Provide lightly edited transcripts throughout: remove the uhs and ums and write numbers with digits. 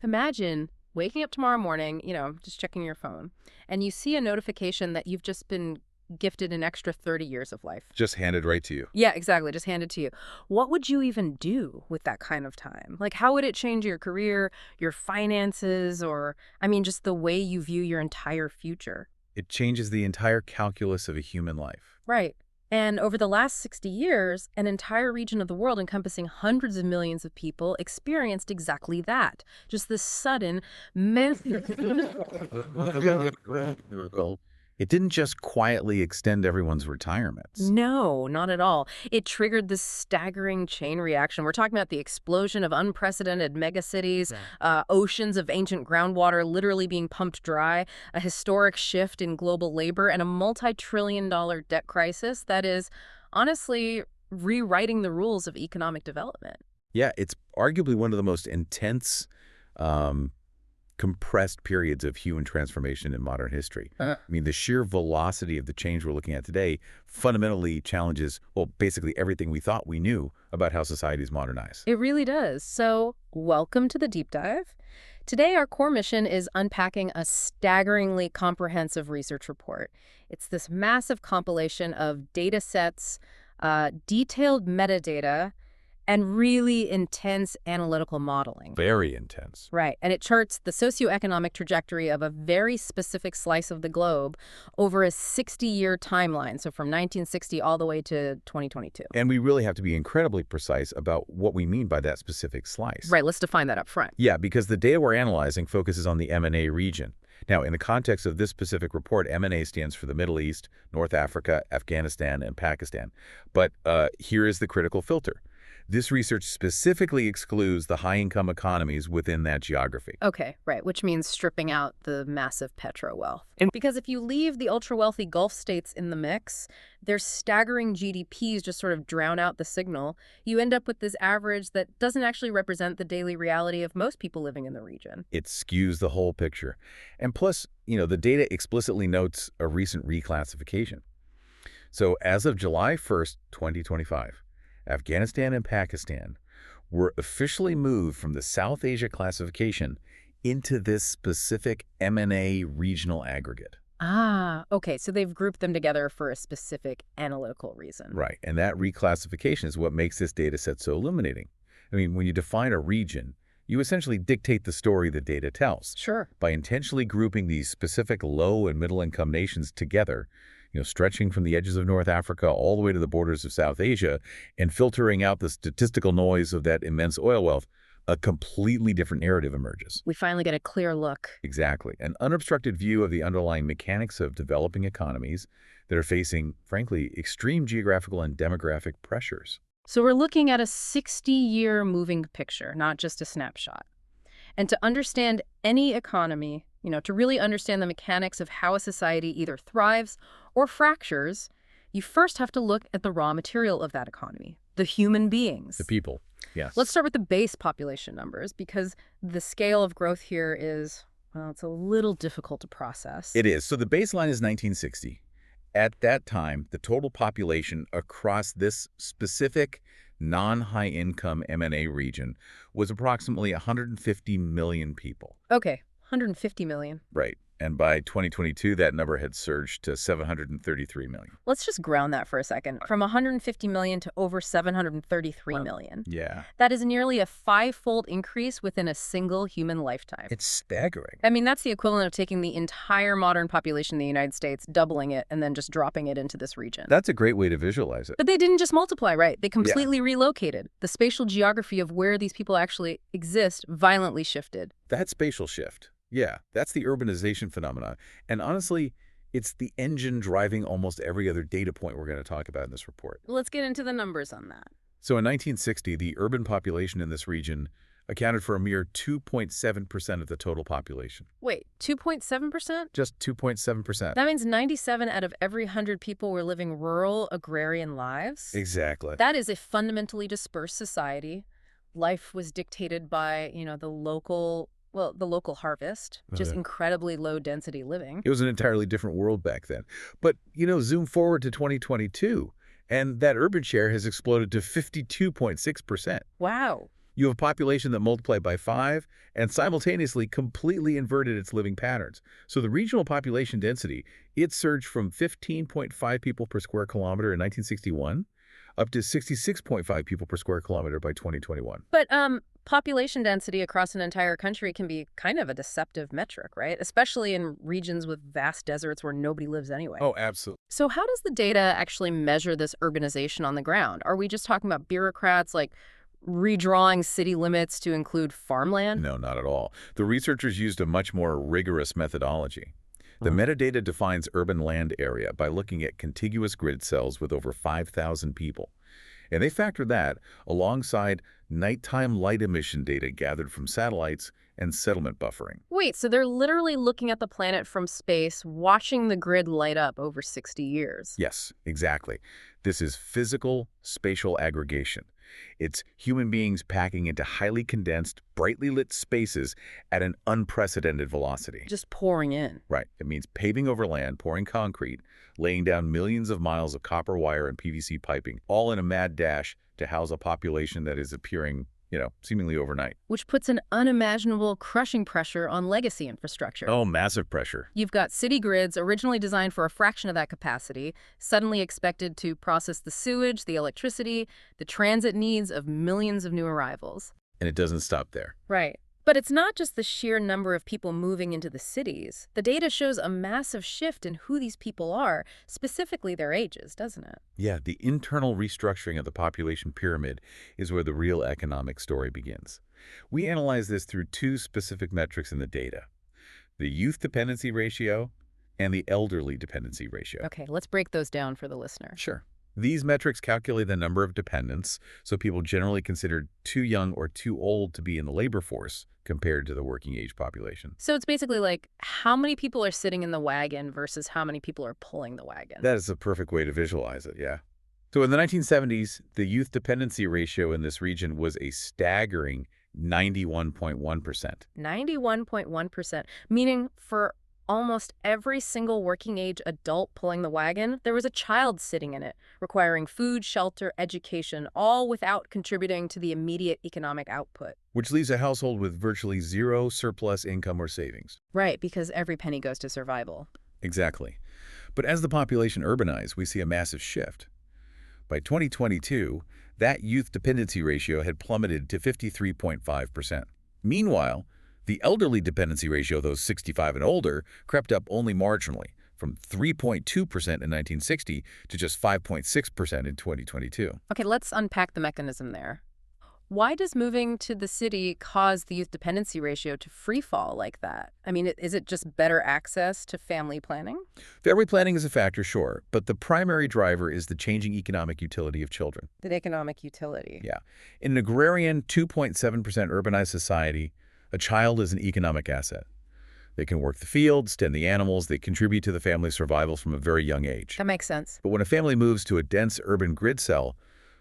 Imagine waking up tomorrow morning, just checking your phone, and you see a notification that you've just been gifted an extra 30 years of life. Just handed right to you. Yeah, exactly. Just handed to you. What would you even do with that kind of time? Like, how would it change your career, your finances, or, just the way you view your entire future? It changes the entire calculus of a human life. Right. And over the last 60 years, an entire region of the world encompassing hundreds of millions of people experienced exactly that. Just this sudden, It didn't just quietly extend everyone's retirements. No, not at all. It triggered this staggering chain reaction. We're talking about the explosion of unprecedented megacities, oceans of ancient groundwater literally being pumped dry, a historic shift in global labor, and a multi-trillion-dollar debt crisis that is honestly rewriting the rules of economic development. Yeah, it's arguably one of the most intense, compressed periods of human transformation in modern history. I mean, the sheer velocity of the change we're looking at today fundamentally challenges, well, basically everything we thought we knew about how societies modernize. It really does. So, welcome to the deep dive. Today, our core mission is unpacking a staggeringly comprehensive research report. It's this massive compilation of data sets, detailed metadata, and really intense analytical modeling. Very intense. Right. And it charts the socioeconomic trajectory of a very specific slice of the globe over a 60-year timeline. So from 1960 all the way to 2022. And we really have to be incredibly precise about what we mean by that specific slice. Right. Let's define that up front. Yeah, because the data we're analyzing focuses on the M&A region. Now, in the context of this specific report, M&A stands for the Middle East, North Africa, Afghanistan, and Pakistan. But here is the critical filter. This research specifically excludes the high-income economies within that geography. Okay, right, which means stripping out the massive petro wealth. Because if you leave the ultra-wealthy Gulf states in the mix, their staggering GDPs just sort of drown out the signal. You end up with this average that doesn't actually represent the daily reality of most people living in the region. It skews the whole picture. And plus, the data explicitly notes a recent reclassification. So as of July 1st, 2025, Afghanistan and Pakistan were officially moved from the South Asia classification into this specific M&A regional aggregate. Ah, okay, so they've grouped them together for a specific analytical reason. Right, and that reclassification is what makes this data set so illuminating. I mean, when you define a region, you essentially dictate the story the data tells. Sure. By intentionally grouping these specific low- and middle-income nations together, stretching from the edges of North Africa all the way to the borders of South Asia and filtering out the statistical noise of that immense oil wealth, a completely different narrative emerges. We finally get a clear look. Exactly. An unobstructed view of the underlying mechanics of developing economies that are facing, frankly, extreme geographical and demographic pressures. So we're looking at a 60-year moving picture, not just a snapshot. And to understand any economy, to really understand the mechanics of how a society either thrives or fractures, you first have to look at the raw material of that economy, the human beings. The people, yes. Let's start with the base population numbers, because the scale of growth here is, well, it's a little difficult to process. It is. So the baseline is 1960. At that time, the total population across this specific non-high-income M&A region was approximately 150 million people. Okay, 150 million. Right. And by 2022, that number had surged to 733 million. Let's just ground that for a second. From 150 million to over 733 million. Yeah. That is nearly a 5-fold increase within a single human lifetime. It's staggering. I mean, that's the equivalent of taking the entire modern population of the United States, doubling it, and then just dropping it into this region. That's a great way to visualize it. But they didn't just multiply, right? They completely relocated. The spatial geography of where these people actually exist violently shifted. That spatial shift. Yeah, that's the urbanization phenomenon. And honestly, it's the engine driving almost every other data point we're going to talk about in this report. Let's get into the numbers on that. So in 1960, the urban population in this region accounted for a mere 2.7% of the total population. Wait, 2.7%? Just 2.7%. That means 97 out of every 100 people were living rural, agrarian lives? Exactly. That is a fundamentally dispersed society. Life was dictated by, the local harvest, just incredibly low density living. It was an entirely different world back then. But, zoom forward to 2022, and that urban share has exploded to 52.6%. Wow. You have a population that multiplied by 5 and simultaneously completely inverted its living patterns. So the regional population density, it surged from 15.5 people per square kilometer in 1961 up to 66.5 people per square kilometer by 2021. But population density across an entire country can be kind of a deceptive metric, right? Especially in regions with vast deserts where nobody lives anyway. Oh, absolutely. So how does the data actually measure this urbanization on the ground? Are we just talking about bureaucrats like redrawing city limits to include farmland? No, not at all. The researchers used a much more rigorous methodology. The metadata defines urban land area by looking at contiguous grid cells with over 5,000 people. And they factor that alongside nighttime light emission data gathered from satellites and settlement buffering. Wait, so they're literally looking at the planet from space, watching the grid light up over 60 years. Yes, exactly. This is physical spatial aggregation. It's human beings packing into highly condensed, brightly lit spaces at an unprecedented velocity. Just pouring in. Right. It means paving over land, pouring concrete, laying down millions of miles of copper wire and PVC piping, all in a mad dash to house a population that is appearing, seemingly overnight. Which puts an unimaginable crushing pressure on legacy infrastructure. Oh, massive pressure. You've got city grids originally designed for a fraction of that capacity, suddenly expected to process the sewage, the electricity, the transit needs of millions of new arrivals. And it doesn't stop there. Right. But it's not just the sheer number of people moving into the cities. The data shows a massive shift in who these people are, specifically their ages, doesn't it? Yeah, the internal restructuring of the population pyramid is where the real economic story begins. We analyze this through two specific metrics in the data: the youth dependency ratio and the elderly dependency ratio. Okay, let's break those down for the listener. Sure. These metrics calculate the number of dependents, so people generally considered too young or too old to be in the labor force compared to the working age population. So it's basically like how many people are sitting in the wagon versus how many people are pulling the wagon. That is a perfect way to visualize it, yeah. So in the 1970s, the youth dependency ratio in this region was a staggering 91.1%. 91.1%, meaning for almost every single working-age adult pulling the wagon, there was a child sitting in it, requiring food, shelter, education, all without contributing to the immediate economic output. Which leaves a household with virtually zero surplus income or savings. Right, because every penny goes to survival. Exactly. But as the population urbanized, we see a massive shift. By 2022, that youth dependency ratio had plummeted to 53.5%. Meanwhile, the elderly dependency ratio, those 65 and older, crept up only marginally, from 3.2% in 1960 to just 5.6% in 2022. Okay, let's unpack the mechanism there. Why does moving to the city cause the youth dependency ratio to free fall like that? I mean, is it just better access to family planning? Family planning is a factor, sure, but the primary driver is the changing economic utility of children. The economic utility. Yeah. In an agrarian 2.7% urbanized society, a child is an economic asset. They can work the fields, tend the animals, they contribute to the family's survival from a very young age. That makes sense. But when a family moves to a dense urban grid cell,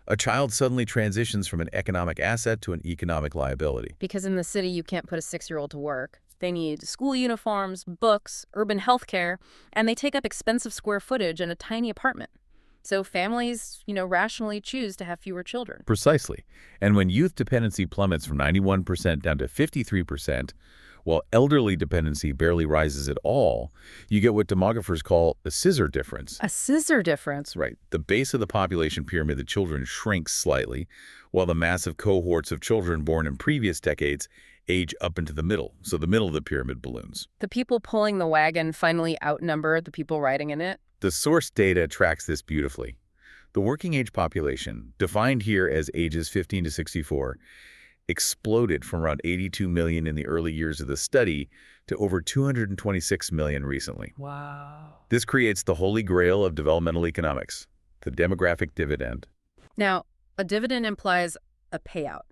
a child suddenly transitions from an economic asset to an economic liability. Because in the city, you can't put a 6-year-old to work. They need school uniforms, books, urban health care, and they take up expensive square footage in a tiny apartment. So families, rationally choose to have fewer children. Precisely. And when youth dependency plummets from 91% down to 53%, while elderly dependency barely rises at all, you get what demographers call a scissor difference. A scissor difference? Right. The base of the population pyramid, the children, shrinks slightly, while the massive cohorts of children born in previous decades age up into the middle. So the middle of the pyramid balloons. The people pulling the wagon finally outnumber the people riding in it? The source data tracks this beautifully. The working-age population, defined here as ages 15 to 64, exploded from around 82 million in the early years of the study to over 226 million recently. Wow. This creates the holy grail of developmental economics, the demographic dividend. Now, a dividend implies a payout.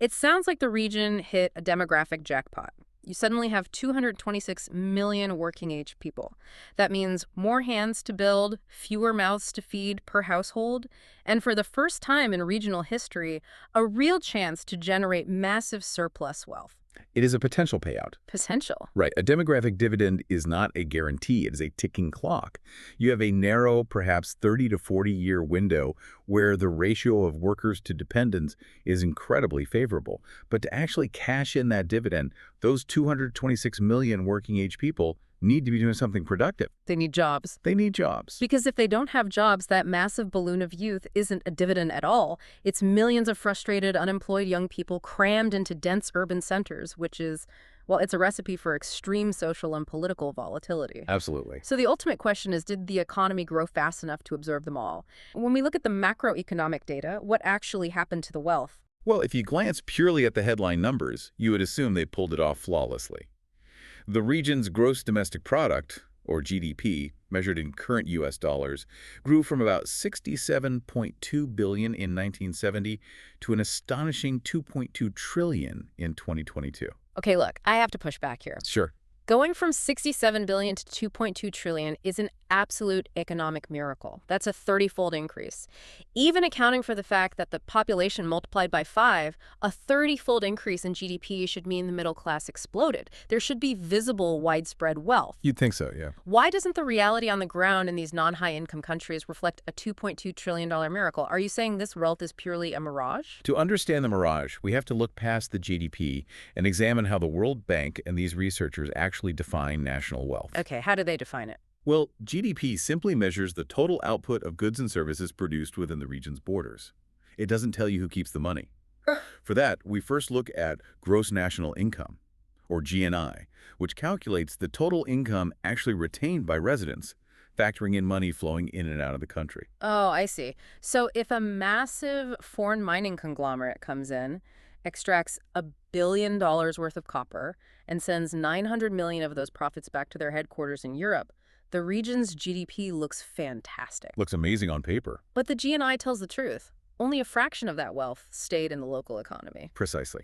It sounds like the region hit a demographic jackpot. You suddenly have 226 million working-age people. That means more hands to build, fewer mouths to feed per household, and for the first time in regional history, a real chance to generate massive surplus wealth. It is a potential payout. Potential. Right. A demographic dividend is not a guarantee. It is a ticking clock. You have a narrow, perhaps 30 to 40-year window where the ratio of workers to dependents is incredibly favorable. But to actually cash in that dividend, those 226 million working-age people need to be doing something productive. They need jobs. They need jobs. Because if they don't have jobs, that massive balloon of youth isn't a dividend at all. It's millions of frustrated, unemployed young people crammed into dense urban centers, which is, well, it's a recipe for extreme social and political volatility. Absolutely. So the ultimate question is, did the economy grow fast enough to absorb them all? When we look at the macroeconomic data, what actually happened to the wealth? Well, if you glance purely at the headline numbers, you would assume they pulled it off flawlessly. The region's gross domestic product, or GDP, measured in current U.S. dollars, grew from about $67.2 billion in 1970 to an astonishing $2.2 trillion in 2022. Okay, look, I have to push back here. Sure. Going from $67 billion to $2.2 trillion is an absolute economic miracle. That's a 30-fold increase. Even accounting for the fact that the population multiplied by 5, a 30-fold increase in GDP should mean the middle class exploded. There should be visible, widespread wealth. You'd think so, yeah. Why doesn't the reality on the ground in these non-high-income countries reflect a $2.2 trillion miracle? Are you saying this wealth is purely a mirage? To understand the mirage, we have to look past the GDP and examine how the World Bank and these researchers actually define national wealth. Okay, how do they define it? Well, GDP simply measures the total output of goods and services produced within the region's borders. It doesn't tell you who keeps the money. For that, we first look at gross national income, or GNI, which calculates the total income actually retained by residents, factoring in money flowing in and out of the country. Oh, I see. So if a massive foreign mining conglomerate comes in, extracts $1 billion worth of copper, and sends 900 million of those profits back to their headquarters in Europe, the region's GDP looks fantastic. Looks amazing on paper. But the GNI tells the truth. Only a fraction of that wealth stayed in the local economy. Precisely.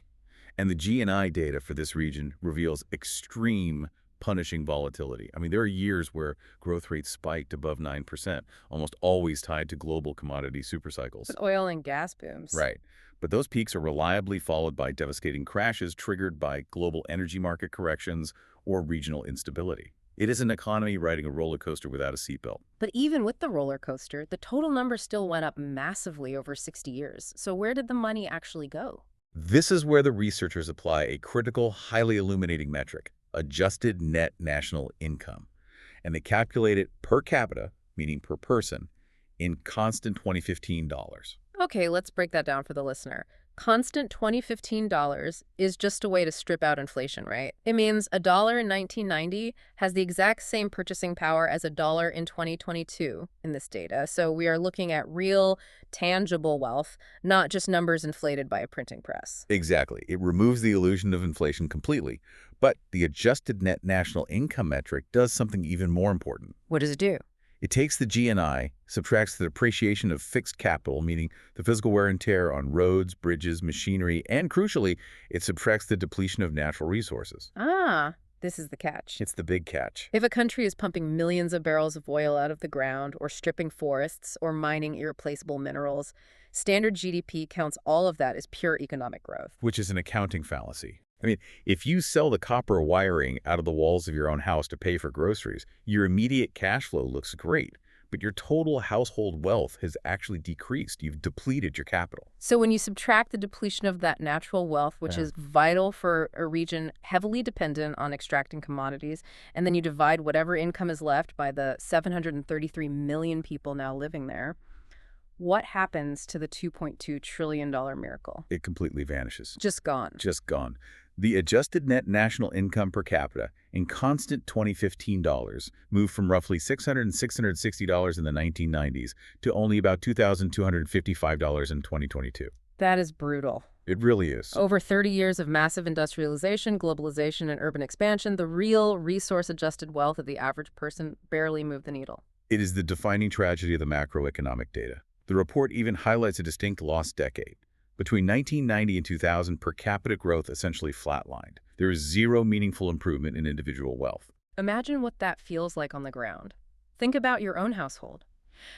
And the GNI data for this region reveals extreme punishing volatility. I mean, there are years where growth rates spiked above 9%, almost always tied to global commodity supercycles. But oil and gas booms. Right. But those peaks are reliably followed by devastating crashes triggered by global energy market corrections or regional instability. It is an economy riding a roller coaster without a seatbelt. But even with the roller coaster, the total number still went up massively over 60 years. So where did the money actually go? This is where the researchers apply a critical, highly illuminating metric, adjusted net national income. And they calculate it per capita, meaning per person, in constant 2015 dollars. Okay, let's break that down for the listener. Constant 2015 dollars is just a way to strip out inflation, right? It means $1 in 1990 has the exact same purchasing power as $1 in 2022 in this data. So we are looking at real, tangible wealth, not just numbers inflated by a printing press. Exactly. It removes the illusion of inflation completely. But the adjusted net national income metric does something even more important. What does it do? It takes the GNI, subtracts the depreciation of fixed capital, meaning the physical wear and tear on roads, bridges, machinery, and crucially, it subtracts the depletion of natural resources. Ah, this is the catch. It's the big catch. If a country is pumping millions of barrels of oil out of the ground or stripping forests or mining irreplaceable minerals, standard GDP counts all of that as pure economic growth. Which is an accounting fallacy. I mean, if you sell the copper wiring out of the walls of your own house to pay for groceries, your immediate cash flow looks great, but your total household wealth has actually decreased. You've depleted your capital. So when you subtract the depletion of that natural wealth, which is vital for a region heavily dependent on extracting commodities, and then you divide whatever income is left by the 733 million people now living there, what happens to the $2.2 trillion miracle? It completely vanishes. Just gone. Just gone. The adjusted net national income per capita in constant 2015 dollars moved from roughly $600 and $660 in the 1990s to only about $2,255 in 2022. That is brutal. It really is. Over 30 years of massive industrialization, globalization, and urban expansion, the real resource-adjusted wealth of the average person barely moved the needle. It is the defining tragedy of the macroeconomic data. The report even highlights a distinct lost decade. Between 1990 and 2000, per capita growth essentially flatlined. There is zero meaningful improvement in individual wealth. Imagine what that feels like on the ground. Think about your own household.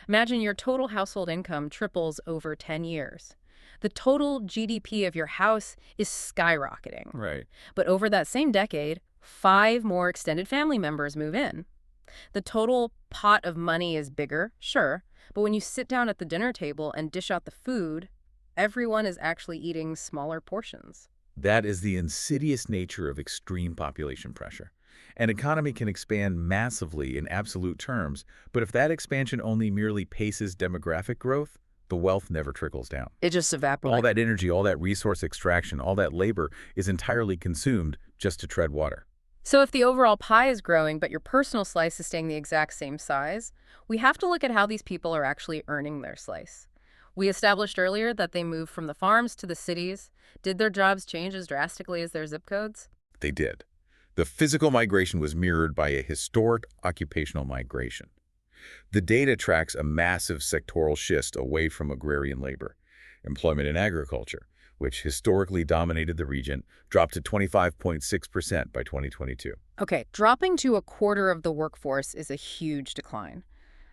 Imagine your total household income triples over 10 years. The total GDP of your house is skyrocketing. Right. But over that same decade, 5 more extended family members move in. The total pot of money is bigger, sure, but when you sit down at the dinner table and dish out the food, everyone is actually eating smaller portions. That is the insidious nature of extreme population pressure. An economy can expand massively in absolute terms, but if that expansion only merely paces demographic growth, the wealth never trickles down. It just evaporates. All that energy, all that resource extraction, all that labor is entirely consumed just to tread water. So if the overall pie is growing, but your personal slice is staying the exact same size, we have to look at how these people are actually earning their slice. We established earlier that they moved from the farms to the cities. Did their jobs change as drastically as their zip codes? They did. The physical migration was mirrored by a historic occupational migration. The data tracks a massive sectoral shift away from agrarian labor. Employment in agriculture, which historically dominated the region, dropped to 25.6% by 2022. Okay, dropping to a quarter of the workforce is a huge decline.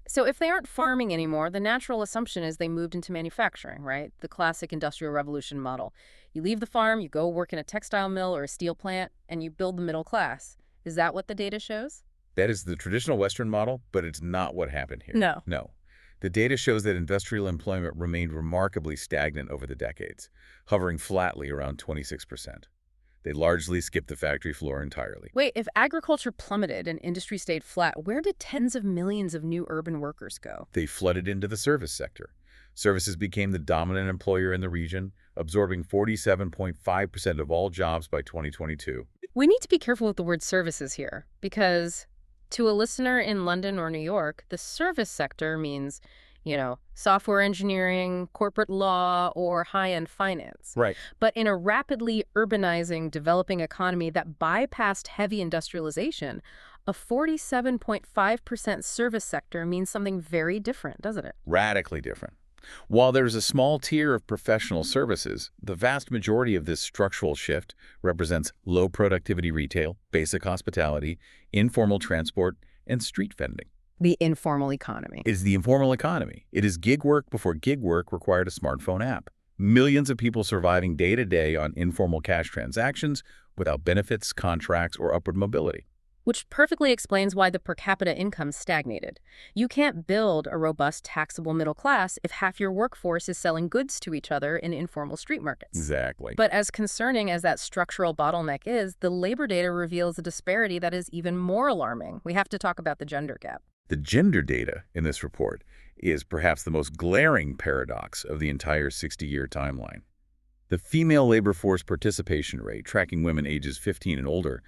So if they aren't farming anymore, the natural assumption is they moved into manufacturing, right? The classic industrial revolution model. You leave the farm, you go work in a textile mill or a steel plant, and you build the middle class. Is that what the data shows? That is the traditional Western model, but it's not what happened here. No. No. The data shows that industrial employment remained remarkably stagnant over the decades, hovering flatly around 26%. They largely skipped the factory floor entirely. Wait, if agriculture plummeted and industry stayed flat, where did tens of millions of new urban workers go? They flooded into the service sector. Services became the dominant employer in the region, absorbing 47.5% of all jobs by 2022. We need to be careful with the word services here, because to a listener in London or New York, the service sector means, software engineering, corporate law, or high-end finance. Right. But in a rapidly urbanizing, developing economy that bypassed heavy industrialization, a 47.5% service sector means something very different, doesn't it? Radically different. While there's a small tier of professional services, the vast majority of this structural shift represents low-productivity retail, basic hospitality, informal transport, and street vending. The informal economy. It is the informal economy. It is gig work before gig work required a smartphone app. Millions of people surviving day-to-day on informal cash transactions without benefits, contracts, or upward mobility. Which perfectly explains why the per capita income stagnated. You can't build a robust taxable middle class if half your workforce is selling goods to each other in informal street markets. Exactly. But as concerning as that structural bottleneck is, the labor data reveals a disparity that is even more alarming. We have to talk about the gender gap. The gender data in this report is perhaps the most glaring paradox of the entire 60-year timeline. The female labor force participation rate, tracking women ages 15 and older,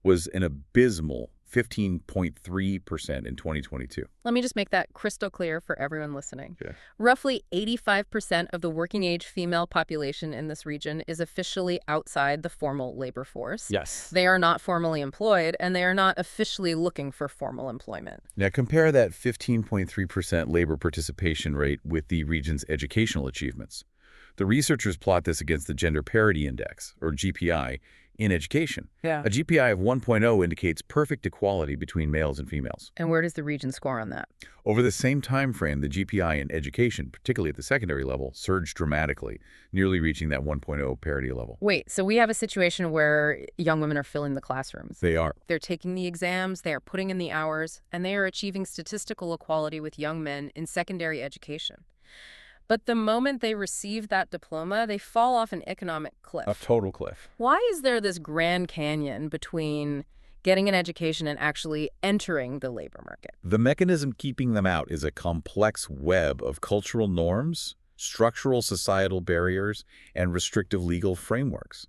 was an abysmal 15.3% in 2022. Let me just make that crystal clear for everyone listening. Yeah. Roughly 85% of the working-age female population in this region is officially outside the formal labor force. Yes. They are not formally employed, and they are not officially looking for formal employment. Now compare that 15.3% labor participation rate with the region's educational achievements. The researchers plot this against the Gender Parity Index, or GPI, in education. Yeah. A GPI of 1.0 indicates perfect equality between males and females. And where does the region score on that? Over the same time frame, the GPI in education, particularly at the secondary level, surged dramatically, nearly reaching that 1.0 parity level. Wait, so we have a situation where young women are filling the classrooms. They are. They're taking the exams, they are putting in the hours, and they are achieving statistical equality with young men in secondary education. But the moment they receive that diploma, they fall off an economic cliff. A total cliff. Why is there this Grand Canyon between getting an education and actually entering the labor market? The mechanism keeping them out is a complex web of cultural norms, structural societal barriers, and restrictive legal frameworks.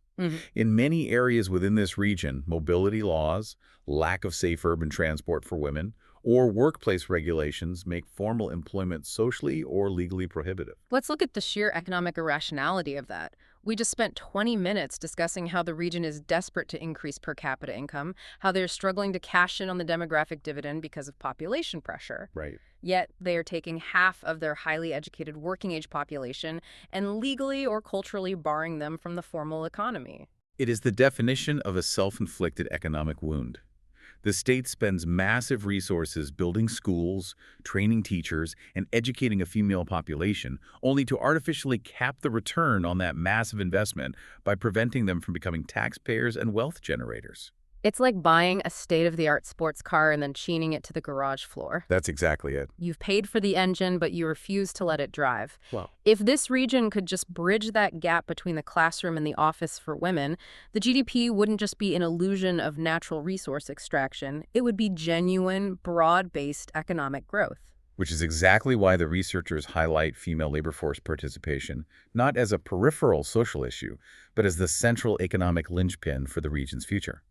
In many areas within this region, mobility laws, lack of safe urban transport for women, or workplace regulations make formal employment socially or legally prohibitive. Let's look at the sheer economic irrationality of that. We just spent 20 minutes discussing how the region is desperate to increase per capita income, how they're struggling to cash in on the demographic dividend because of population pressure. Right. Yet they are taking half of their highly educated working-age population and legally or culturally barring them from the formal economy. It is the definition of a self-inflicted economic wound. The state spends massive resources building schools, training teachers, and educating a female population, only to artificially cap the return on that massive investment by preventing them from becoming taxpayers and wealth generators. It's like buying a state-of-the-art sports car and then chaining it to the garage floor. That's exactly it. You've paid for the engine, but you refuse to let it drive. Wow. If this region could just bridge that gap between the classroom and the office for women, the GDP wouldn't just be an illusion of natural resource extraction. It would be genuine, broad-based economic growth. Which is exactly why the researchers highlight female labor force participation, not as a peripheral social issue, but as the central economic linchpin for the region's future.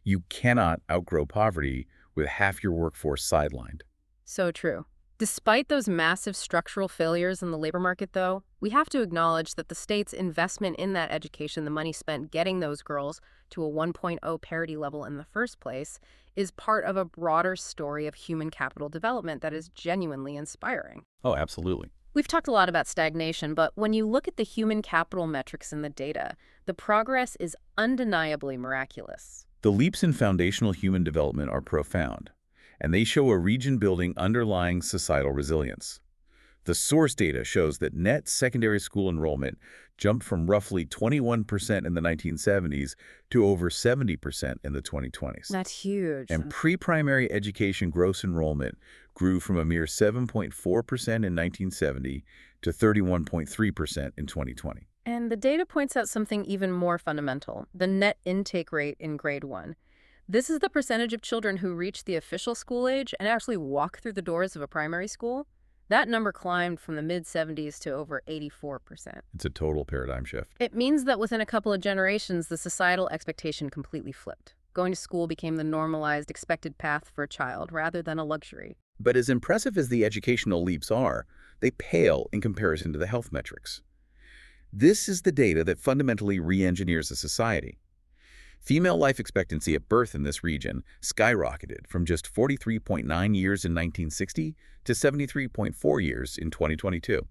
You cannot outgrow poverty with half your workforce sidelined. So true. Despite those massive structural failures in the labor market, though, we have to acknowledge that the state's investment in that education, the money spent getting those girls to a 1.0 parity level in the first place, is part of a broader story of human capital development that is genuinely inspiring. Oh, absolutely. We've talked a lot about stagnation, but when you look at the human capital metrics in the data, the progress is undeniably miraculous. The leaps in foundational human development are profound, and they show a region building underlying societal resilience. The source data shows that net secondary school enrollment jumped from roughly 21% in the 1970s to over 70% in the 2020s. That's huge. And pre-primary education gross enrollment grew from a mere 7.4% in 1970 to 31.3% in 2020. And the data points out something even more fundamental, the net intake rate in grade 1. This is the percentage of children who reach the official school age and actually walk through the doors of a primary school. That number climbed from the mid-70s to over 84%. It's a total paradigm shift. It means that within a couple of generations, the societal expectation completely flipped. Going to school became the normalized, expected path for a child rather than a luxury. But as impressive as the educational leaps are, they pale in comparison to the health metrics. This is the data that fundamentally re-engineers a society. Female life expectancy at birth in this region skyrocketed from just 43.9 years in 1960 to 73.4 years in 2022.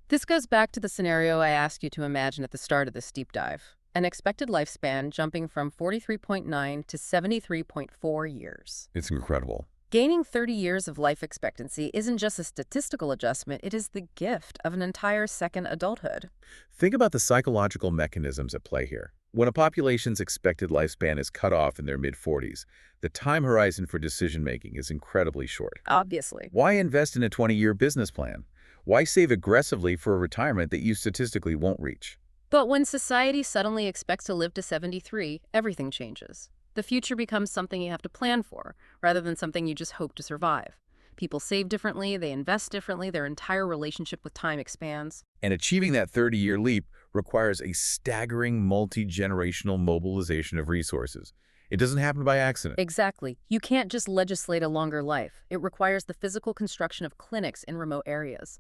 This goes back to the scenario I asked you to imagine at the start of this deep dive. An expected lifespan jumping from 43.9 to 73.4 years. It's incredible. Gaining 30 years of life expectancy isn't just a statistical adjustment, it is the gift of an entire second adulthood. Think about the psychological mechanisms at play here. When a population's expected lifespan is cut off in their mid-40s, the time horizon for decision-making is incredibly short. Obviously. Why invest in a 20-year business plan? Why save aggressively for a retirement that you statistically won't reach? But when society suddenly expects to live to 73, everything changes. The future becomes something you have to plan for, rather than something you just hope to survive. People save differently, they invest differently, their entire relationship with time expands. And achieving that 30-year leap requires a staggering multi-generational mobilization of resources. It doesn't happen by accident. Exactly. You can't just legislate a longer life. It requires the physical construction of clinics in remote areas.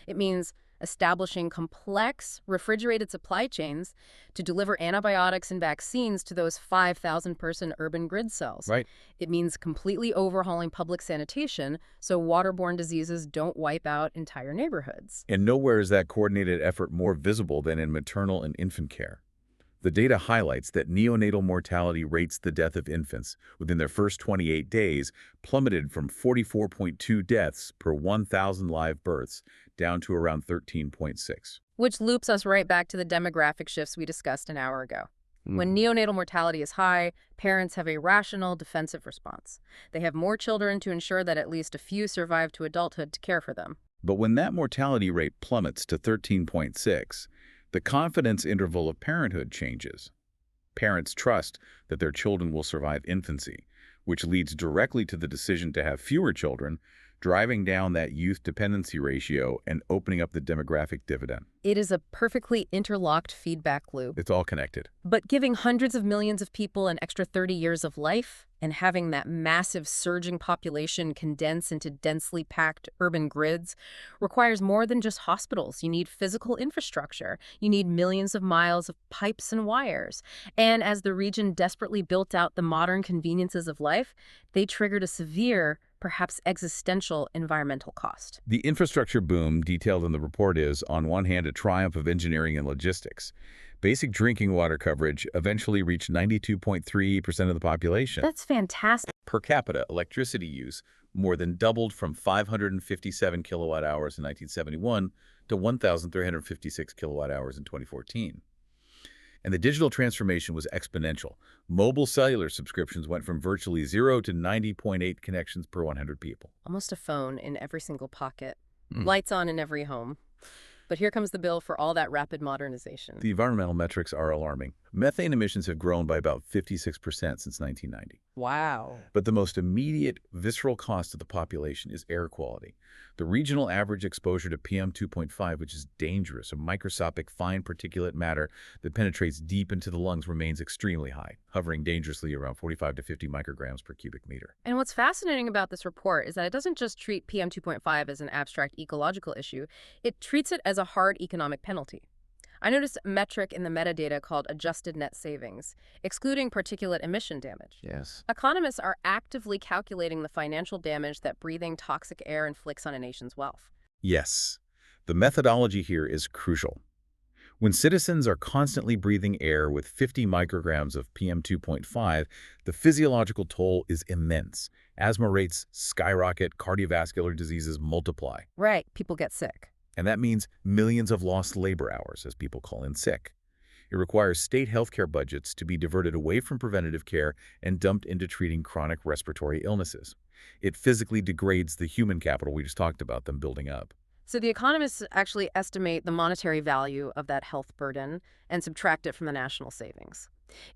It means establishing complex, refrigerated supply chains to deliver antibiotics and vaccines to those 5,000-person urban grid cells. Right. It means completely overhauling public sanitation so waterborne diseases don't wipe out entire neighborhoods. And nowhere is that coordinated effort more visible than in maternal and infant care. The data highlights that neonatal mortality rates the death of infants within their first 28 days plummeted from 44.2 deaths per 1,000 live births down to around 13.6. Which loops us right back to the demographic shifts we discussed an hour ago. When neonatal mortality is high, parents have a rational, defensive response. They have more children to ensure that at least a few survive to adulthood to care for them. But when that mortality rate plummets to 13.6, the confidence interval of parenthood changes. Parents trust that their children will survive infancy, which leads directly to the decision to have fewer children, driving down that youth dependency ratio and opening up the demographic dividend. It is a perfectly interlocked feedback loop. It's all connected. But giving hundreds of millions of people an extra 30 years of life and having that massive surging population condense into densely packed urban grids requires more than just hospitals. You need physical infrastructure. You need millions of miles of pipes and wires. And as the region desperately built out the modern conveniences of life, they triggered a severe, perhaps existential environmental cost. The infrastructure boom detailed in the report is, on one hand, a triumph of engineering and logistics. Basic drinking water coverage eventually reached 92.3% of the population. That's fantastic. Per capita electricity use more than doubled from 557 kilowatt hours in 1971 to 1,356 kilowatt hours in 2014. And the digital transformation was exponential. Mobile cellular subscriptions went from virtually 0 to 90.8 connections per 100 people. Almost a phone in every single pocket. Mm. Lights on in every home. But here comes the bill for all that rapid modernization. The environmental metrics are alarming. Methane emissions have grown by about 56% since 1990. Wow. But the most immediate, visceral cost to the population is air quality. The regional average exposure to PM 2.5, which is dangerous, a microscopic fine particulate matter that penetrates deep into the lungs, remains extremely high, hovering dangerously around 45 to 50 micrograms per cubic meter. And what's fascinating about this report is that it doesn't just treat PM 2.5 as an abstract ecological issue, it treats it as a hard economic penalty. I noticed a metric in the metadata called adjusted net savings, excluding particulate emission damage. Yes. Economists are actively calculating the financial damage that breathing toxic air inflicts on a nation's wealth. Yes. The methodology here is crucial. When citizens are constantly breathing air with 50 micrograms of PM 2.5, the physiological toll is immense. Asthma rates skyrocket, cardiovascular diseases multiply. Right, people get sick. And that means millions of lost labor hours as people call in sick. It requires state healthcare budgets to be diverted away from preventative care and dumped into treating chronic respiratory illnesses. It physically degrades the human capital we just talked about them building up. So the economists actually estimate the monetary value of that health burden and subtract it from the national savings.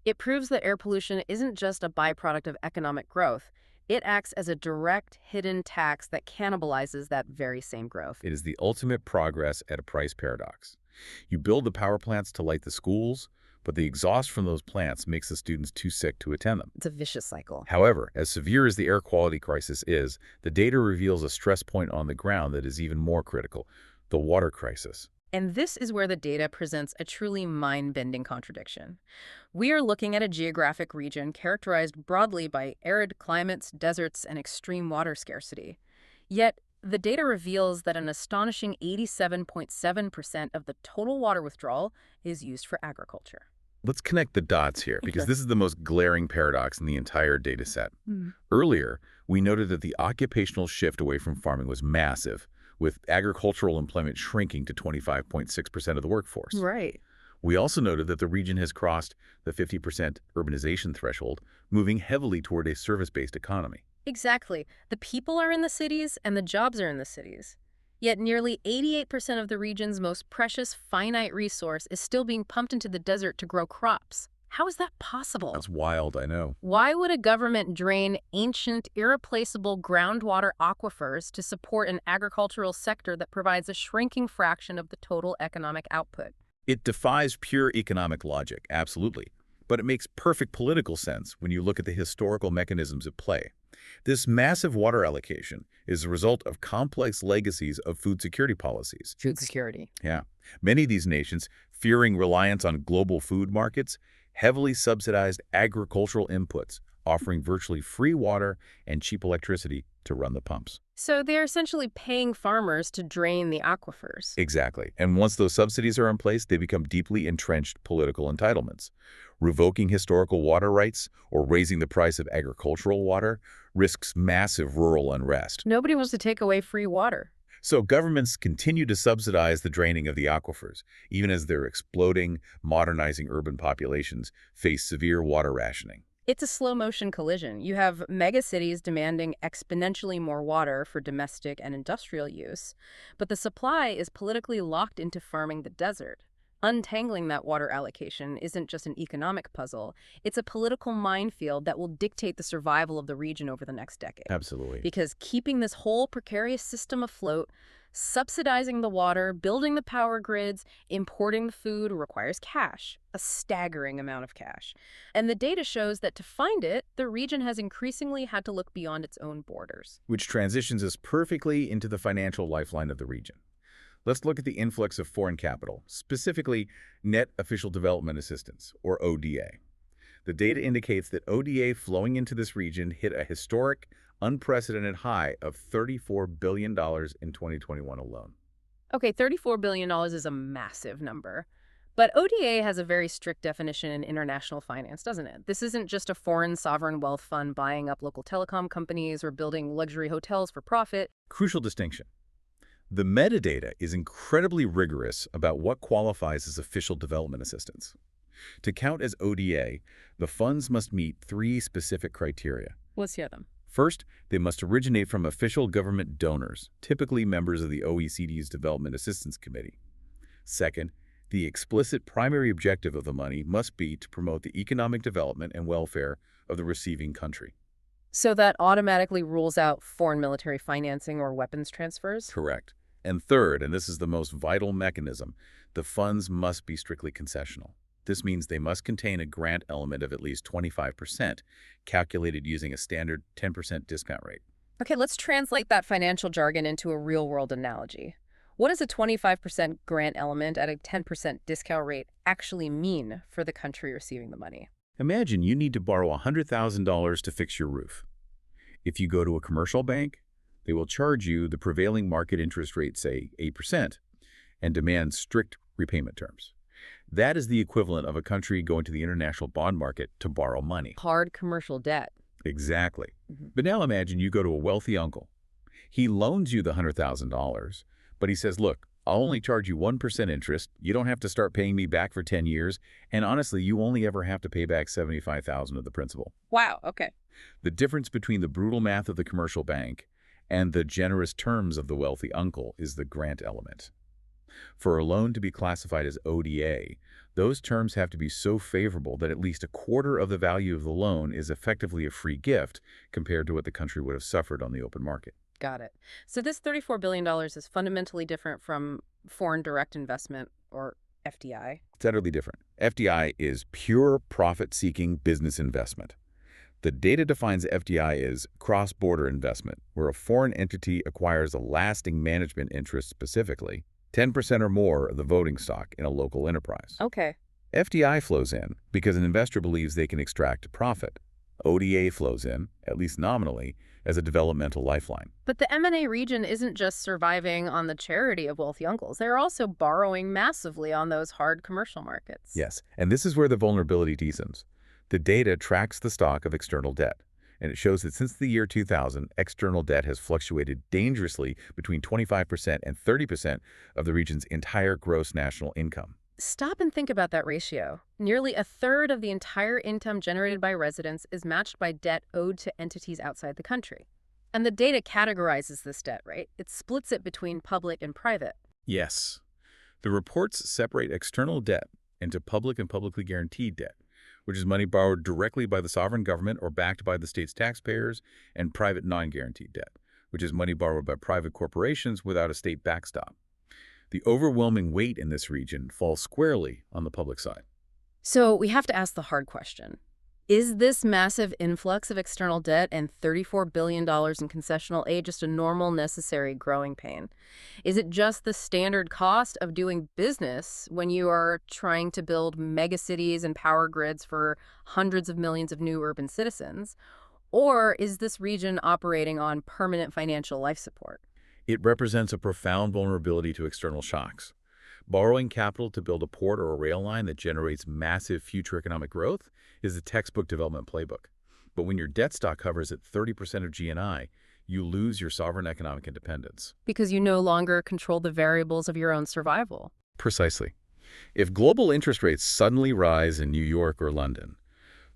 It proves that air pollution isn't just a byproduct of economic growth. It acts as a direct, hidden tax that cannibalizes that very same growth. It is the ultimate progress at a price paradox. You build the power plants to light the schools, but the exhaust from those plants makes the students too sick to attend them. It's a vicious cycle. However, as severe as the air quality crisis is, the data reveals a stress point on the ground that is even more critical: the water crisis. And this is where the data presents a truly mind-bending contradiction. We are looking at a geographic region characterized broadly by arid climates, deserts, and extreme water scarcity. Yet, the data reveals that an astonishing 87.7% of the total water withdrawal is used for agriculture. Let's connect the dots here, because this is the most glaring paradox in the entire data set. Earlier, we noted that the occupational shift away from farming was massive, with agricultural employment shrinking to 25.6% of the workforce. Right. We also noted that the region has crossed the 50% urbanization threshold, moving heavily toward a service-based economy. Exactly. The people are in the cities and the jobs are in the cities. Yet nearly 88% of the region's most precious finite resource is still being pumped into the desert to grow crops. How is that possible? That's wild, I know. Why would a government drain ancient, irreplaceable groundwater aquifers to support an agricultural sector that provides a shrinking fraction of the total economic output? It defies pure economic logic, absolutely. But it makes perfect political sense when you look at the historical mechanisms at play. This massive water allocation is the result of complex legacies of food security policies. Food security. Yeah. Many of these nations, fearing reliance on global food markets, heavily subsidized agricultural inputs, offering virtually free water and cheap electricity to run the pumps. So they're essentially paying farmers to drain the aquifers. Exactly. And once those subsidies are in place, they become deeply entrenched political entitlements. Revoking historical water rights or raising the price of agricultural water risks massive rural unrest. Nobody wants to take away free water. So governments continue to subsidize the draining of the aquifers, even as their exploding, modernizing urban populations face severe water rationing. It's a slow-motion collision. You have megacities demanding exponentially more water for domestic and industrial use, but the supply is politically locked into farming the desert. Untangling that water allocation isn't just an economic puzzle, it's a political minefield that will dictate the survival of the region over the next decade. Absolutely. Because keeping this whole precarious system afloat, subsidizing the water, building the power grids, importing the food requires cash, a staggering amount of cash. And the data shows that to find it, the region has increasingly had to look beyond its own borders. Which transitions us perfectly into the financial lifeline of the region. Let's look at the influx of foreign capital, specifically Net Official Development Assistance, or ODA. The data indicates that ODA flowing into this region hit a historic, unprecedented high of $34 billion in 2021 alone. Okay, $34 billion is a massive number. But ODA has a very strict definition in international finance, doesn't it? This isn't just a foreign sovereign wealth fund buying up local telecom companies or building luxury hotels for profit. Crucial distinction. The metadata is incredibly rigorous about what qualifies as official development assistance. To count as ODA, the funds must meet three specific criteria. Let's hear them. First, they must originate from official government donors, typically members of the OECD's Development Assistance Committee. Second, the explicit primary objective of the money must be to promote the economic development and welfare of the receiving country. So that automatically rules out foreign military financing or weapons transfers? Correct. And third, and this is the most vital mechanism, the funds must be strictly concessional. This means they must contain a grant element of at least 25%, calculated using a standard 10% discount rate. Okay, let's translate that financial jargon into a real-world analogy. What does a 25% grant element at a 10% discount rate actually mean for the country receiving the money? Imagine you need to borrow $100,000 to fix your roof. If you go to a commercial bank, they will charge you the prevailing market interest rate, say 8%, and demand strict repayment terms. That is the equivalent of a country going to the international bond market to borrow money. Hard commercial debt. Exactly. But now imagine you go to a wealthy uncle. He loans you the $100,000, but he says, look, I'll only charge you 1% interest. You don't have to start paying me back for 10 years. And honestly, you only ever have to pay back $75,000 of the principal. Wow, okay. The difference between the brutal math of the commercial bank and the generous terms of the wealthy uncle is the grant element. For a loan to be classified as ODA, those terms have to be so favorable that at least a quarter of the value of the loan is effectively a free gift compared to what the country would have suffered on the open market. Got it. So this $34 billion is fundamentally different from foreign direct investment, or FDI. It's utterly different. FDI is pure profit-seeking business investment. The data defines FDI as cross-border investment, where a foreign entity acquires a lasting management interest, specifically 10% or more of the voting stock in a local enterprise. Okay. FDI flows in because an investor believes they can extract a profit. ODA flows in, at least nominally, as a developmental lifeline. But the M&A region isn't just surviving on the charity of wealthy uncles. They're also borrowing massively on those hard commercial markets. Yes, and this is where the vulnerability deepens. The data tracks the stock of external debt, and it shows that since the year 2000, external debt has fluctuated dangerously between 25% and 30% of the region's entire gross national income. Stop and think about that ratio. Nearly a third of the entire income generated by residents is matched by debt owed to entities outside the country. And the data categorizes this debt, right? It splits it between public and private. Yes. The reports separate external debt into public and publicly guaranteed debt, which is money borrowed directly by the sovereign government or backed by the state's taxpayers, and private non-guaranteed debt, which is money borrowed by private corporations without a state backstop. The overwhelming weight in this region falls squarely on the public side. So we have to ask the hard question. Is this massive influx of external debt and $34 billion in concessional aid just a normal, necessary growing pain? Is it just the standard cost of doing business when you are trying to build megacities and power grids for hundreds of millions of new urban citizens? Or is this region operating on permanent financial life support? It represents a profound vulnerability to external shocks. Borrowing capital to build a port or a rail line that generates massive future economic growth is the textbook development playbook. But when your debt stock hovers at 30% of GNI, you lose your sovereign economic independence. Because you no longer control the variables of your own survival. Precisely. If global interest rates suddenly rise in New York or London,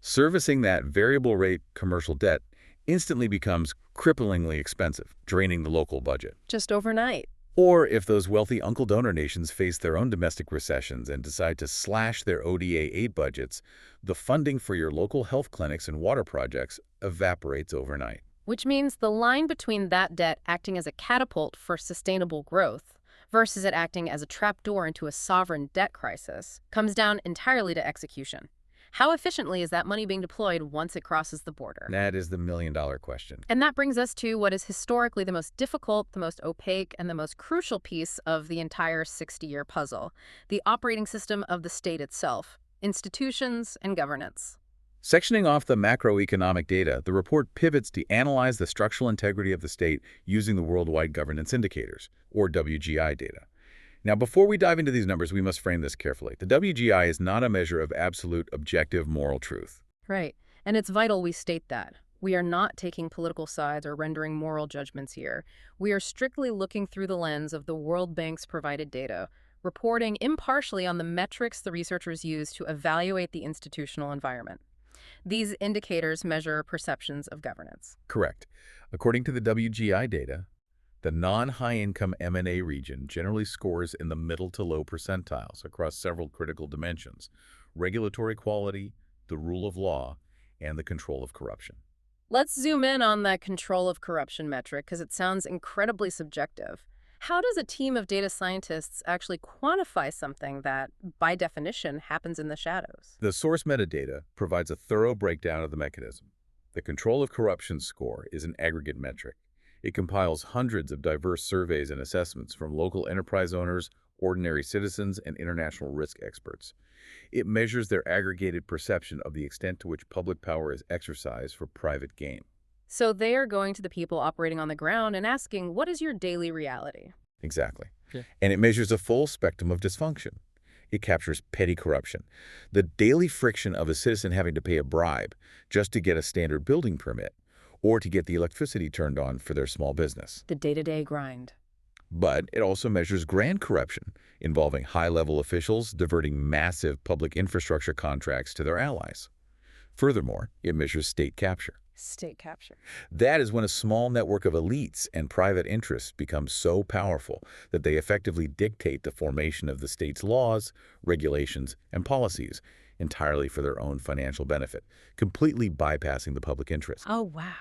servicing that variable rate commercial debt instantly becomes cripplingly expensive, draining the local budget. Just overnight. Or if those wealthy uncle donor nations face their own domestic recessions and decide to slash their ODA aid budgets, the funding for your local health clinics and water projects evaporates overnight. Which means the line between that debt acting as a catapult for sustainable growth versus it acting as a trapdoor into a sovereign debt crisis comes down entirely to execution. How efficiently is that money being deployed once it crosses the border? That is the million-dollar question. And that brings us to what is historically the most difficult, the most opaque, and the most crucial piece of the entire 60-year puzzle, the operating system of the state itself, institutions and governance. Sectioning off the macroeconomic data, the report pivots to analyze the structural integrity of the state using the Worldwide Governance Indicators, or WGI data. Now, before we dive into these numbers, we must frame this carefully. The WGI is not a measure of absolute objective moral truth. Right. And it's vital we state that. We are not taking political sides or rendering moral judgments here. We are strictly looking through the lens of the World Bank's provided data, reporting impartially on the metrics the researchers use to evaluate the institutional environment. These indicators measure perceptions of governance. Correct. According to the WGI data, the non-high-income M&A region generally scores in the middle to low percentiles across several critical dimensions: regulatory quality, the rule of law, and the control of corruption. Let's zoom in on that control of corruption metric because it sounds incredibly subjective. How does a team of data scientists actually quantify something that, by definition, happens in the shadows? The source metadata provides a thorough breakdown of the mechanism. The control of corruption score is an aggregate metric. It compiles hundreds of diverse surveys and assessments from local enterprise owners, ordinary citizens, and international risk experts. It measures their aggregated perception of the extent to which public power is exercised for private gain. So they are going to the people operating on the ground and asking, what is your daily reality? Exactly. Yeah. And it measures a full spectrum of dysfunction. It captures petty corruption, the daily friction of a citizen having to pay a bribe just to get a standard building permit or to get the electricity turned on for their small business. The day-to-day grind. But it also measures grand corruption, involving high-level officials diverting massive public infrastructure contracts to their allies. Furthermore, it measures state capture. State capture. That is when a small network of elites and private interests becomes so powerful that they effectively dictate the formation of the state's laws, regulations, and policies entirely for their own financial benefit, completely bypassing the public interest. Oh, wow.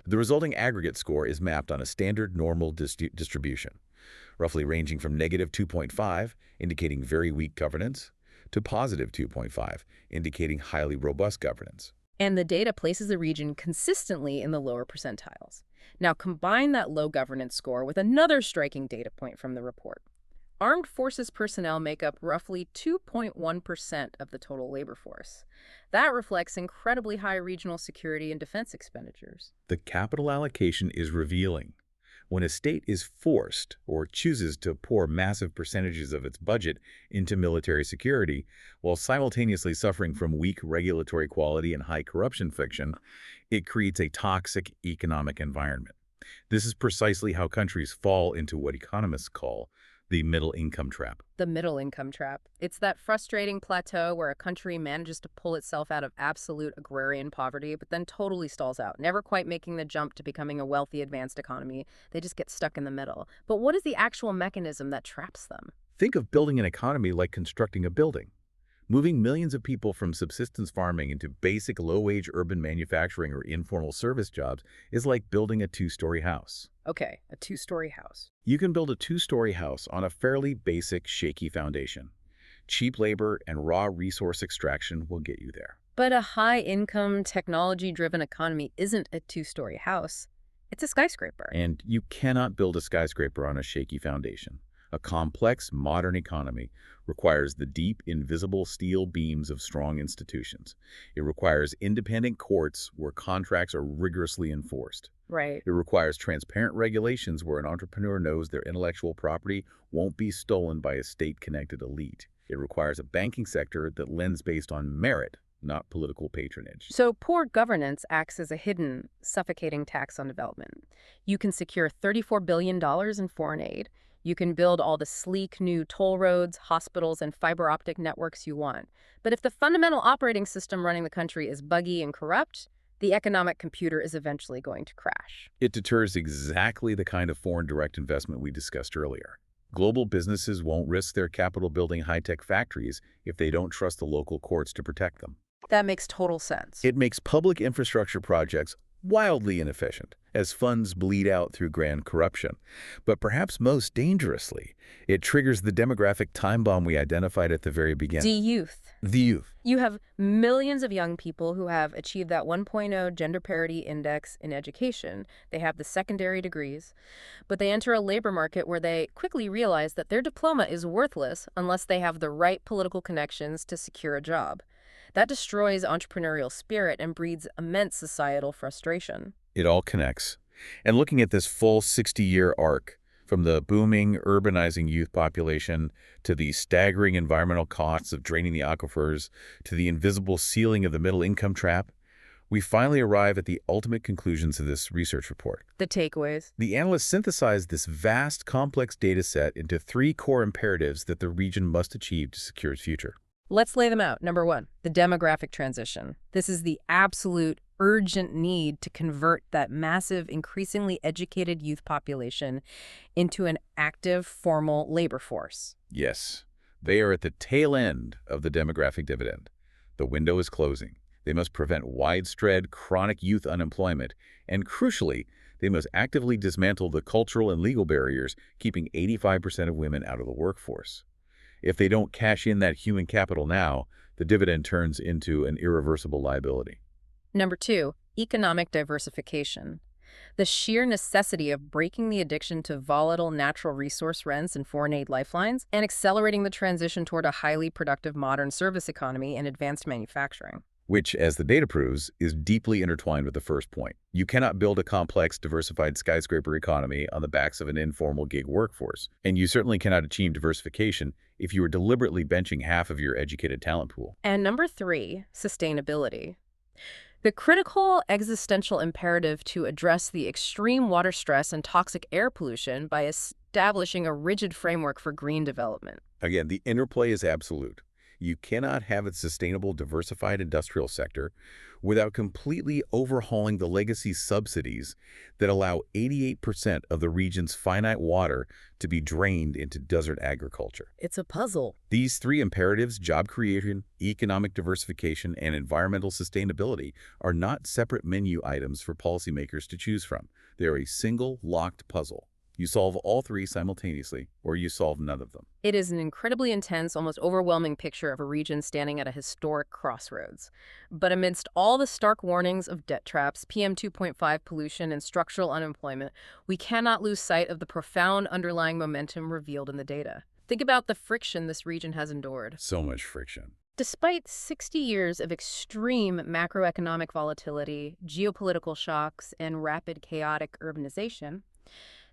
The resulting aggregate score is mapped on a standard normal distribution, roughly ranging from negative 2.5, indicating very weak governance, to positive 2.5, indicating highly robust governance. And the data places the region consistently in the lower percentiles. Now combine that low governance score with another striking data point from the report. Armed forces personnel make up roughly 2.1% of the total labor force. That reflects incredibly high regional security and defense expenditures. The capital allocation is revealing. When a state is forced or chooses to pour massive percentages of its budget into military security while simultaneously suffering from weak regulatory quality and high corruption friction, it creates a toxic economic environment. This is precisely how countries fall into what economists call the middle income trap. The middle income trap. It's that frustrating plateau where a country manages to pull itself out of absolute agrarian poverty, but then totally stalls out, never quite making the jump to becoming a wealthy, advanced economy. They just get stuck in the middle. But what is the actual mechanism that traps them? Think of building an economy like constructing a building. Moving millions of people from subsistence farming into basic low-wage urban manufacturing or informal service jobs is like building a two-story house. Okay, a two-story house. You can build a two-story house on a fairly basic, shaky foundation. Cheap labor and raw resource extraction will get you there. But a high-income, technology-driven economy isn't a two-story house. It's a skyscraper. And you cannot build a skyscraper on a shaky foundation. A complex, modern economy requires the deep, invisible steel beams of strong institutions. It requires independent courts where contracts are rigorously enforced. Right. It requires transparent regulations where an entrepreneur knows their intellectual property won't be stolen by a state-connected elite. It requires a banking sector that lends based on merit, not political patronage. So poor governance acts as a hidden, suffocating tax on development. You can secure $34 billion in foreign aid. You can build all the sleek new toll roads, hospitals, and fiber optic networks you want. But if the fundamental operating system running the country is buggy and corrupt, the economic computer is eventually going to crash. It deters exactly the kind of foreign direct investment we discussed earlier. Global businesses won't risk their capital building high-tech factories if they don't trust the local courts to protect them. That makes total sense. It makes public infrastructure projects wildly inefficient as funds bleed out through grand corruption. But perhaps most dangerously, it triggers the demographic time bomb we identified at the very beginning. Youth. The youth. You have millions of young people who have achieved that 1.0 gender parity index in education. They have the secondary degrees, but they enter a labor market where they quickly realize that their diploma is worthless unless they have the right political connections to secure a job. That destroys entrepreneurial spirit and breeds immense societal frustration. It all connects. And looking at this full 60-year arc, From the booming, urbanizing youth population to the staggering environmental costs of draining the aquifers to the invisible ceiling of the middle income trap, we finally arrive at the ultimate conclusions of this research report. The takeaways. The analysts synthesized this vast, complex data set into three core imperatives that the region must achieve to secure its future. Let's lay them out. Number one, the demographic transition. This is the absolute urgent need to convert that massive, increasingly educated youth population into an active, formal labor force. Yes, they are at the tail end of the demographic dividend. The window is closing. They must prevent widespread, chronic youth unemployment, and crucially, they must actively dismantle the cultural and legal barriers keeping 85% of women out of the workforce. If they don't cash in that human capital now, the dividend turns into an irreversible liability. Number two, economic diversification. The sheer necessity of breaking the addiction to volatile natural resource rents and foreign aid lifelines and accelerating the transition toward a highly productive modern service economy and advanced manufacturing. Which, as the data proves, is deeply intertwined with the first point. You cannot build a complex, diversified skyscraper economy on the backs of an informal gig workforce. And you certainly cannot achieve diversification if you are deliberately benching half of your educated talent pool. And number three, sustainability. The critical existential imperative to address the extreme water stress and toxic air pollution by establishing a rigid framework for green development. Again, the interplay is absolute. You cannot have a sustainable, diversified industrial sector without completely overhauling the legacy subsidies that allow 88% of the region's finite water to be drained into desert agriculture. It's a puzzle. These three imperatives, job creation, economic diversification, and environmental sustainability, are not separate menu items for policymakers to choose from. They are a single, locked puzzle. You solve all three simultaneously, or you solve none of them. It is an incredibly intense, almost overwhelming picture of a region standing at a historic crossroads. But amidst all the stark warnings of debt traps, PM 2.5 pollution, and structural unemployment, we cannot lose sight of the profound underlying momentum revealed in the data. Think about the friction this region has endured. So much friction. Despite 60 years of extreme macroeconomic volatility, geopolitical shocks, and rapid chaotic urbanization,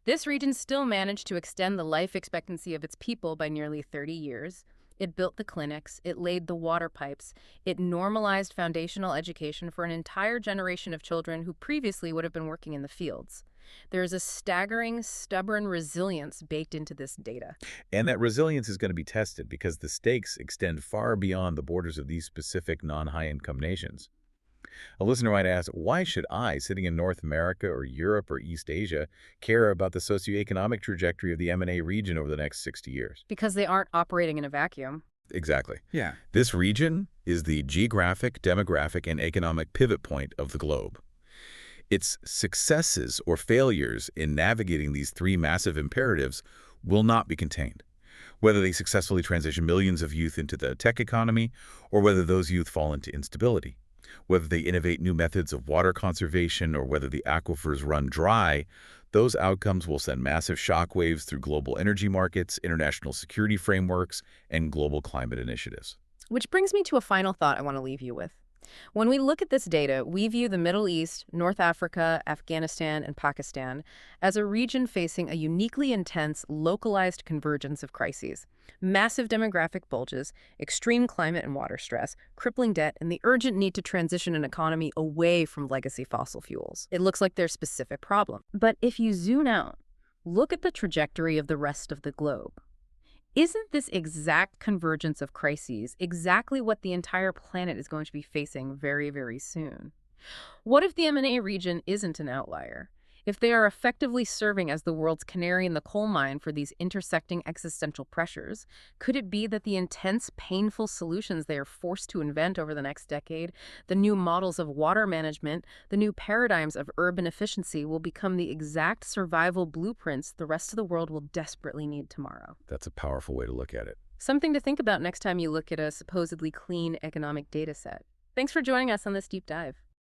this region still managed to extend the life expectancy of its people by nearly 30 years. It built the clinics, it laid the water pipes, it normalized foundational education for an entire generation of children who previously would have been working in the fields. There is a staggering, stubborn resilience baked into this data. And that resilience is going to be tested because the stakes extend far beyond the borders of these specific non-high-income nations. A listener might ask, why should I, sitting in North America or Europe or East Asia, care about the socioeconomic trajectory of the M&A region over the next 60 years? Because they aren't operating in a vacuum. Exactly. Yeah. This region is the geographic, demographic, and economic pivot point of the globe. Its successes or failures in navigating these three massive imperatives will not be contained. Whether they successfully transition millions of youth into the tech economy or whether those youth fall into instability. Whether they innovate new methods of water conservation or whether the aquifers run dry, those outcomes will send massive shockwaves through global energy markets, international security frameworks, and global climate initiatives. Which brings me to a final thought I want to leave you with. When we look at this data, we view the Middle East, North Africa, Afghanistan, and Pakistan as a region facing a uniquely intense, localized convergence of crises. Massive demographic bulges, extreme climate and water stress, crippling debt, and the urgent need to transition an economy away from legacy fossil fuels. It looks like there's specific problems. But if you zoom out, look at the trajectory of the rest of the globe. Isn't this exact convergence of crises exactly what the entire planet is going to be facing very, very soon? What if the M&A region isn't an outlier? If they are effectively serving as the world's canary in the coal mine for these intersecting existential pressures, could it be that the intense, painful solutions they are forced to invent over the next decade, the new models of water management, the new paradigms of urban efficiency will become the exact survival blueprints the rest of the world will desperately need tomorrow? That's a powerful way to look at it. Something to think about next time you look at a supposedly clean economic data set. Thanks for joining us on this deep dive.